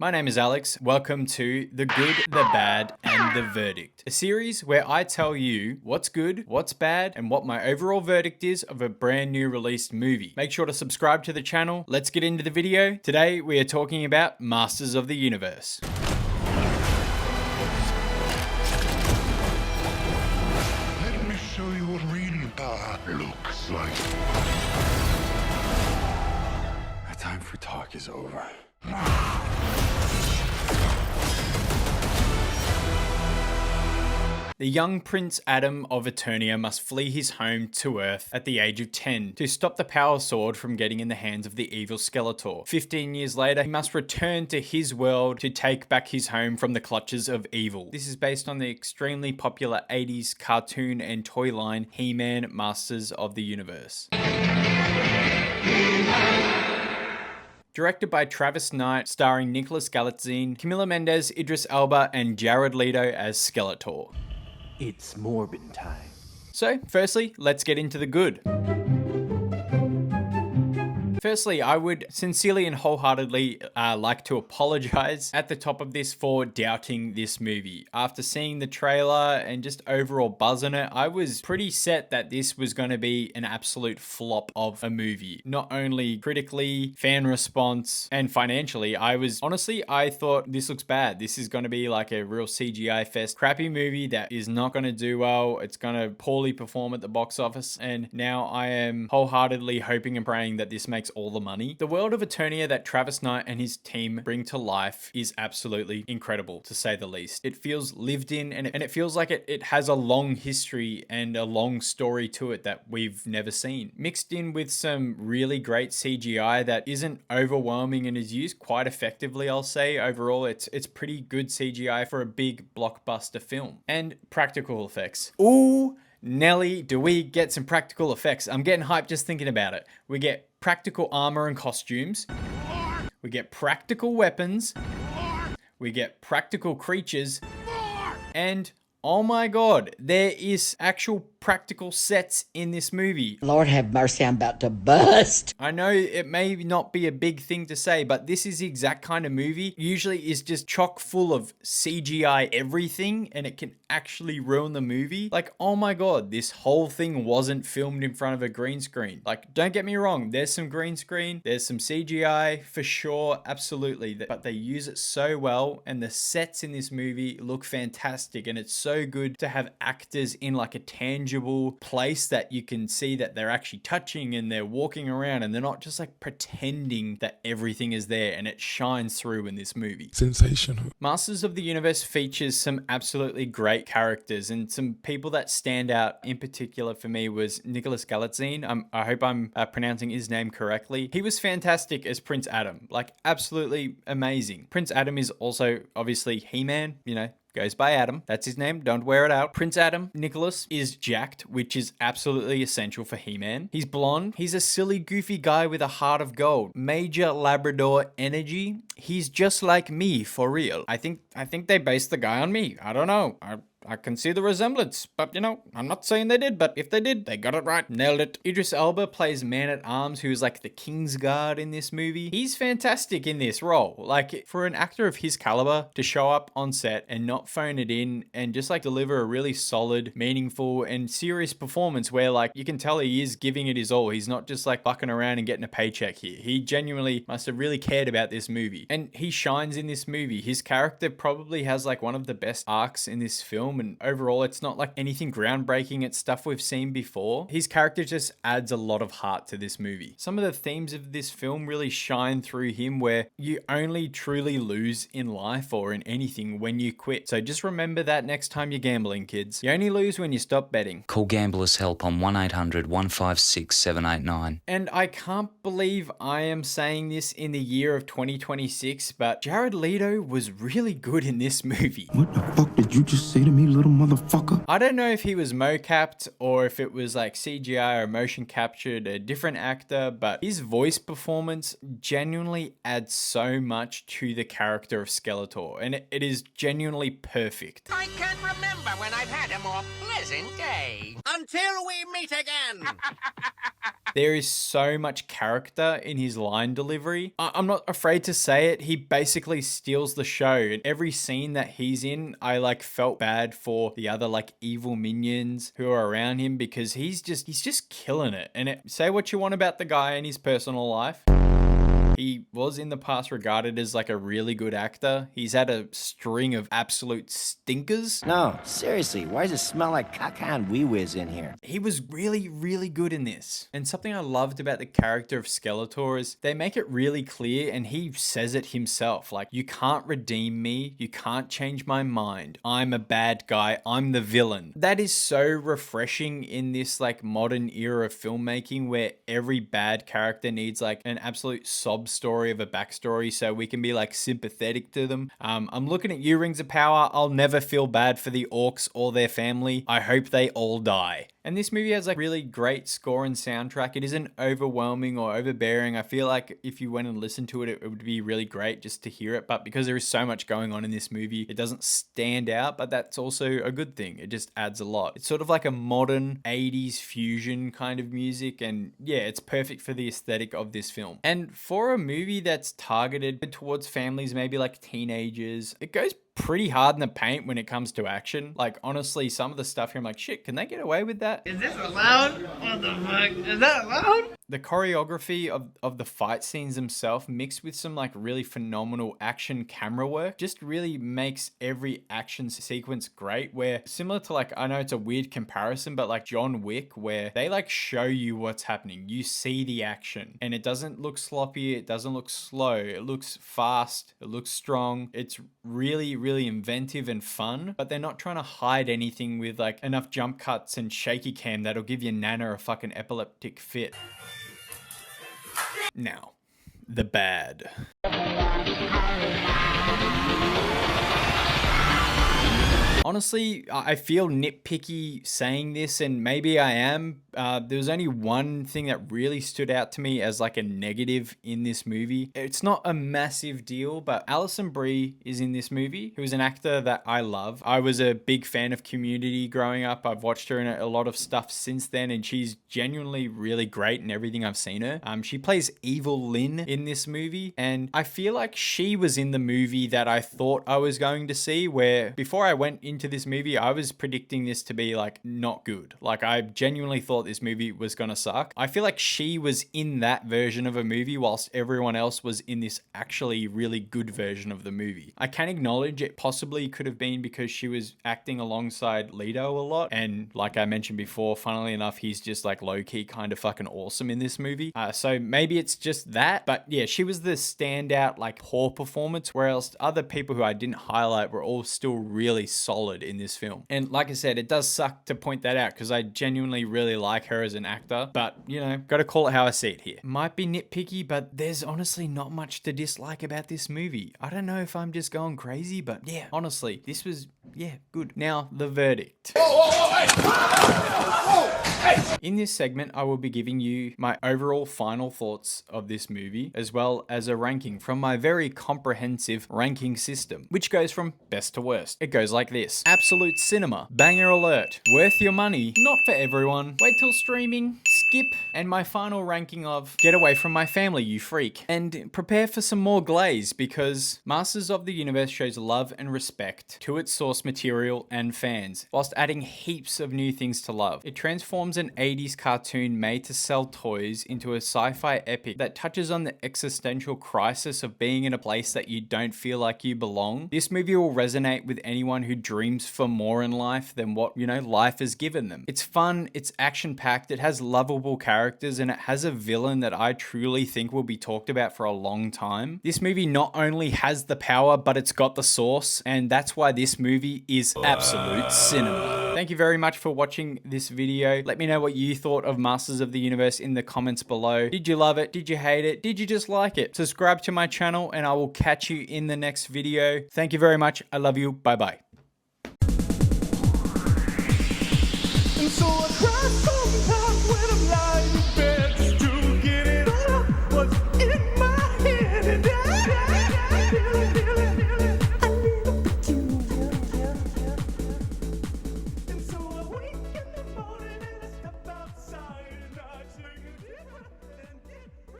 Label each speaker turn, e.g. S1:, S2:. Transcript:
S1: My name is Alex. Welcome to The Good, the Bad, and the Verdict, a series where I tell you what's good, what's bad, and what my overall verdict is of a brand new released movie. Make sure to subscribe to the channel. Let's get into the video. Today we are talking about Masters of the Universe.
S2: Let me show you what real power looks like.
S3: Our time for talk is over.
S1: The young Prince Adam of Eternia must flee his home to Earth at the age of 10 to stop the Power Sword from getting in the hands of the evil Skeletor. 15 years later, he must return to his world to take back his home from the clutches of evil. This is based on the extremely popular 80s cartoon and toy line He-Man Masters of the Universe. Directed by Travis Knight, starring Nicholas Galitzine, Camila Mendes, Idris Elba, and Jared Leto as Skeletor.
S4: It's Morbin time.
S1: So, firstly, let's get into the good. Firstly, I would sincerely and wholeheartedly like to apologize at the top of this for doubting this movie. After seeing the trailer and just overall buzz on it, I was pretty set that this was going to be an absolute flop of a movie. Not only critically, fan response, and financially, I thought this looks bad. This is going to be like a real CGI fest, crappy movie that is not going to do well. It's going to poorly perform at the box office, and now I am wholeheartedly hoping and praying that this makes all the money. The world of Eternia that Travis Knight and his team bring to life is absolutely incredible, to say the least. It feels lived in, and it feels like it has a long history and a long story to it that we've never seen. Mixed in with some really great CGI that isn't overwhelming and is used quite effectively, I'll say. Overall, it's pretty good CGI for a big blockbuster film. And practical effects. Ooh, Nelly, do we get some practical effects? I'm getting hyped just thinking about it. We get practical armor and costumes. We get practical weapons. We get practical creatures. And oh my god, there is actual practical sets in this movie.
S5: Lord have mercy, I'm about to bust.
S1: I know it may not be a big thing to say, but this is the exact kind of movie usually is just chock full of CGI everything, and it can actually ruin the movie. Like, oh my god, this whole thing wasn't filmed in front of a green screen. Like, don't get me wrong, there's some green screen, there's some CGI for sure, absolutely, but they use it so well, and the sets in this movie look fantastic, and it's so good to have actors in like a tangible place that you can see that they're actually touching and they're walking around and they're not just like pretending that everything is there, and it shines through in this movie.
S2: Sensational.
S1: Masters of the Universe features some absolutely great characters, and some people that stand out in particular for me was Nicholas Galitzine. I hope I'm pronouncing his name correctly. He was fantastic as Prince Adam, like absolutely amazing. Prince Adam is also obviously He-Man, goes by Adam. That's his name. Don't wear it out. Prince Adam, Nicholas, is jacked, which is absolutely essential for He-Man. He's blonde. He's a silly, goofy guy with a heart of gold. Major Labrador energy. He's just like me, for real. I think they based the guy on me. I don't know. I can see the resemblance, but I'm not saying they did, but if they did, they got it right. Nailed it. Idris Elba plays Man-at-Arms, who's like the King's Guard in this movie. He's fantastic in this role. Like, for an actor of his caliber to show up on set and not phone it in and just like deliver a really solid, meaningful, and serious performance where like you can tell he is giving it his all. He's not just like fucking around and getting a paycheck here. He genuinely must have really cared about this movie. And he shines in this movie. His character probably has like one of the best arcs in this film, and overall it's not like anything groundbreaking. It's stuff we've seen before. His character just adds a lot of heart to this movie. Some of the themes of this film really shine through him, where you only truly lose in life or in anything when you quit. So just remember that next time you're gambling, kids. You only lose when you stop betting.
S6: Call Gamblers Help on 1-800-156-789.
S1: And I can't believe I am saying this in the year of 2026, but Jared Leto was really good in this movie.
S3: What the fuck did you just say to me?
S2: me, little motherfucker?
S1: I don't know if he was mocapped or if it was like CGI or motion captured a different actor, but his voice performance genuinely adds so much to the character of Skeletor, and it is genuinely perfect.
S6: I can't remember when I've had a more pleasant day. Until we meet again.
S1: There is so much character in his line delivery. I'm not afraid to say it. He basically steals the show. In every scene that he's in, I like felt bad for the other like evil minions who are around him because he's just killing it. And say what you want about the guy in his personal life. He was in the past regarded as like a really good actor. He's had a string of absolute stinkers.
S7: No, seriously, why does it smell like caca and wee-whiz in here?
S1: He was really, really good in this. And something I loved about the character of Skeletor is they make it really clear, and he says it himself, like, you can't redeem me, you can't change my mind. I'm a bad guy, I'm the villain. That is so refreshing in this like modern era of filmmaking where every bad character needs like an absolute sob story of a backstory so we can be like sympathetic to them. I'm looking at you, Rings of Power. I'll never feel bad for the orcs or their family. I hope they all die. And this movie has like really great score and soundtrack. It isn't overwhelming or overbearing. I feel like if you went and listened to it, it would be really great just to hear it. But because there is so much going on in this movie, it doesn't stand out, but that's also a good thing. It just adds a lot. It's sort of like a modern 80s fusion kind of music. And yeah, it's perfect for the aesthetic of this film. And for a movie that's targeted towards families, maybe like teenagers, it goes pretty hard in the paint when it comes to action. Like, honestly, some of the stuff here, I'm like, shit, can they get away with that?
S8: Is this allowed? What the fuck? Is that allowed?
S1: The choreography of the fight scenes themselves, mixed with some like really phenomenal action camera work, just really makes every action sequence great. Where similar to like, I know it's a weird comparison, but like John Wick, where they like show you what's happening. You see the action and it doesn't look sloppy. It doesn't look slow. It looks fast. It looks strong. It's really, really inventive and fun, but they're not trying to hide anything with like enough jump cuts and shaky cam that'll give your nana a fucking epileptic fit. Now, the bad. Honestly, I feel nitpicky saying this, and maybe I am. There was only one thing that really stood out to me as like a negative in this movie. It's not a massive deal, but Alison Brie is in this movie, who is an actor that I love. I was a big fan of Community growing up. I've watched her in a lot of stuff since then, and she's genuinely really great in everything I've seen her. She plays Evil Lynn in this movie, and I feel like she was in the movie that I thought I was going to see, where before I went into this movie, I was predicting this to be like not good. Like, I genuinely thought this movie was gonna suck. I feel like she was in that version of a movie whilst everyone else was in this actually really good version of the movie. I can acknowledge it possibly could have been because she was acting alongside Leto a lot, and like I mentioned before, funnily enough, he's just like low-key kind of fucking awesome in this movie. So maybe it's just that, but yeah, she was the standout like poor performance, whereas other people who I didn't highlight were all still really solid in this film. And like I said, it does suck to point that out because I genuinely really like her as an actor, but you know, gotta call it how I see it here. Might be nitpicky, but there's honestly not much to dislike about this movie. I don't know if I'm just going crazy, but yeah, honestly, this was, yeah, good. Now, the verdict. In this segment, I will be giving you my overall final thoughts of this movie, as well as a ranking from my very comprehensive ranking system, which goes from best to worst. It goes like this: absolute cinema, banger alert, worth your money, not for everyone, wait till streaming, skip, and my final ranking of get away from my family, you freak. And prepare for some more glaze, because Masters of the Universe shows love and respect to its source material and fans, whilst adding heaps of new things to love. It transforms an 80s cartoon made to sell toys into a sci-fi epic that touches on the existential crisis of being in a place that you don't feel like you belong. This movie will resonate with anyone who dreams for more in life than what, you know, life has given them. It's fun, it's action-packed, it has lovable characters, and it has a villain that I truly think will be talked about for a long time. This movie not only has the power, but it's got the sauce, and that's why this movie is absolute cinema. Thank you very much for watching this video. Let me know what you thought of Masters of the Universe in the comments below. Did you love it? Did you hate it? Did you just like it? Subscribe to my channel and I will catch you in the next video. Thank you very much. I love you. Bye bye.
S9: And so I cry sometimes when I'm lying